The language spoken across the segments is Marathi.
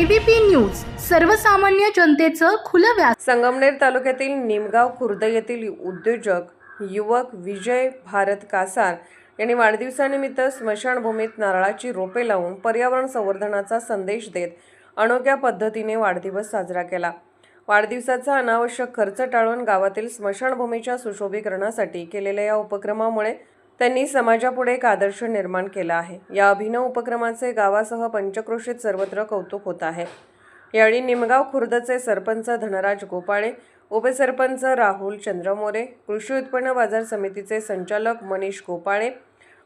एबीपी न्यूज सर्वसामान्य जनतेचं खुलं व्यास। संगमनेर तालुक्यातील निमगाव खुर्द येथील उद्योजक युवक विजय भारत कासार यांनी वाढदिवसानिमित्त स्मशानभूमीत नारळाची रोपे लावून पर्यावरण संवर्धनाचा संदेश देत अनोख्या पद्धतीने वाढदिवस साजरा केला। वाढदिवसाचा अनावश्यक खर्च टाळून गावातील स्मशानभूमीच्या सुशोभीकरणासाठी केलेल्या या उपक्रमामुळे त्यांनी समाजापुढे एक आदर्श निर्माण केला आहे। या अभिनव उपक्रमाचे गावासह पंचक्रोशीत सर्वत्र कौतुक होत आहे। यावेळी निमगाव खुर्दचे सरपंच धनराज गोपाळे, उपसरपंच राहुल चंद्रमोरे, कृषी उत्पन्न बाजार समितीचे संचालक मनीष गोपाळे,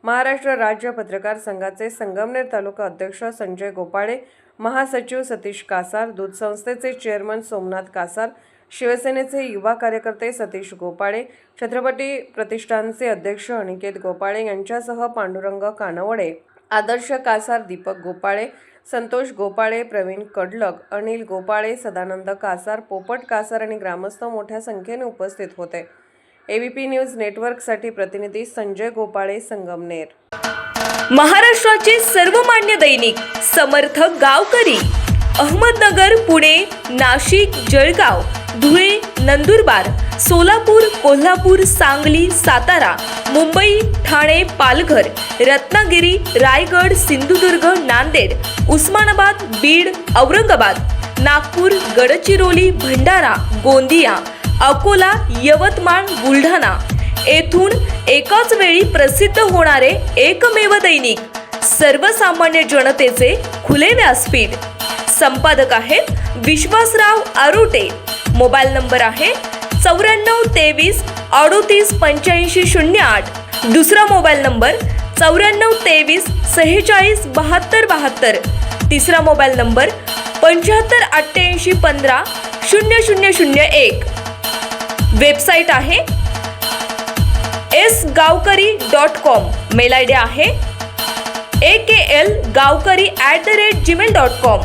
महाराष्ट्र राज्य पत्रकार संघाचे संगमनेर तालुका अध्यक्ष संजय गोपाळे, महासचिव सतीश कासार, दूध संस्थेचे चेअरमन सोमनाथ कासार, शिवसेनेचे युवा कार्यकर्ते सतीश गोपाळे, छत्रपती प्रतिष्ठानचे अध्यक्ष अनिकेत गोपाळे यांच्यासह पांडुरंग कानवडे, आदर्श कासार, दीपक गोपाळे, संतोष गोपाळे, प्रवीण कडलक, अनिल गोपाळे, सदानंद कासार, पोपट कासार आणि ग्रामस्थ मोठ्या संख्येने उपस्थित होते। एबीपी न्यूज नेटवर्कसाठी प्रतिनिधी संजय गोपाळे, संगमनेर। महाराष्ट्राचे सर्वमान्य दैनिक समर्थ गावकरी अहमदनगर, पुणे, नाशिक, जळगाव, धुळे, नंदुरबार, सोलापूर, कोल्हापूर, सांगली, सातारा, मुंबई, ठाणे, पालघर, रत्नागिरी, रायगड, सिंधुदुर्ग, नांदेड, उस्मानाबाद, बीड, औरंगाबाद, नागपूर, गडचिरोली, भंडारा, गोंदिया, अकोला, यवतमाळ, बुलढाणा येथून एकाच वेळी प्रसिद्ध होणारे एकमेव दैनिक सर्वसामान्य जनतेचे खुले व्यासपीठ। संपादक आहेत विश्वासराव आरोटे। मोबाईल नंबर आहे 94 23 38 85 08। दुसरा मोबाईल नंबर 94 23 46 72 72। तिसरा मोबाईल नंबर 75 88 15 0001। वेबसाईट आहे sgavkari.com। मेल आयडी आहे akl gavkari@gmail.com।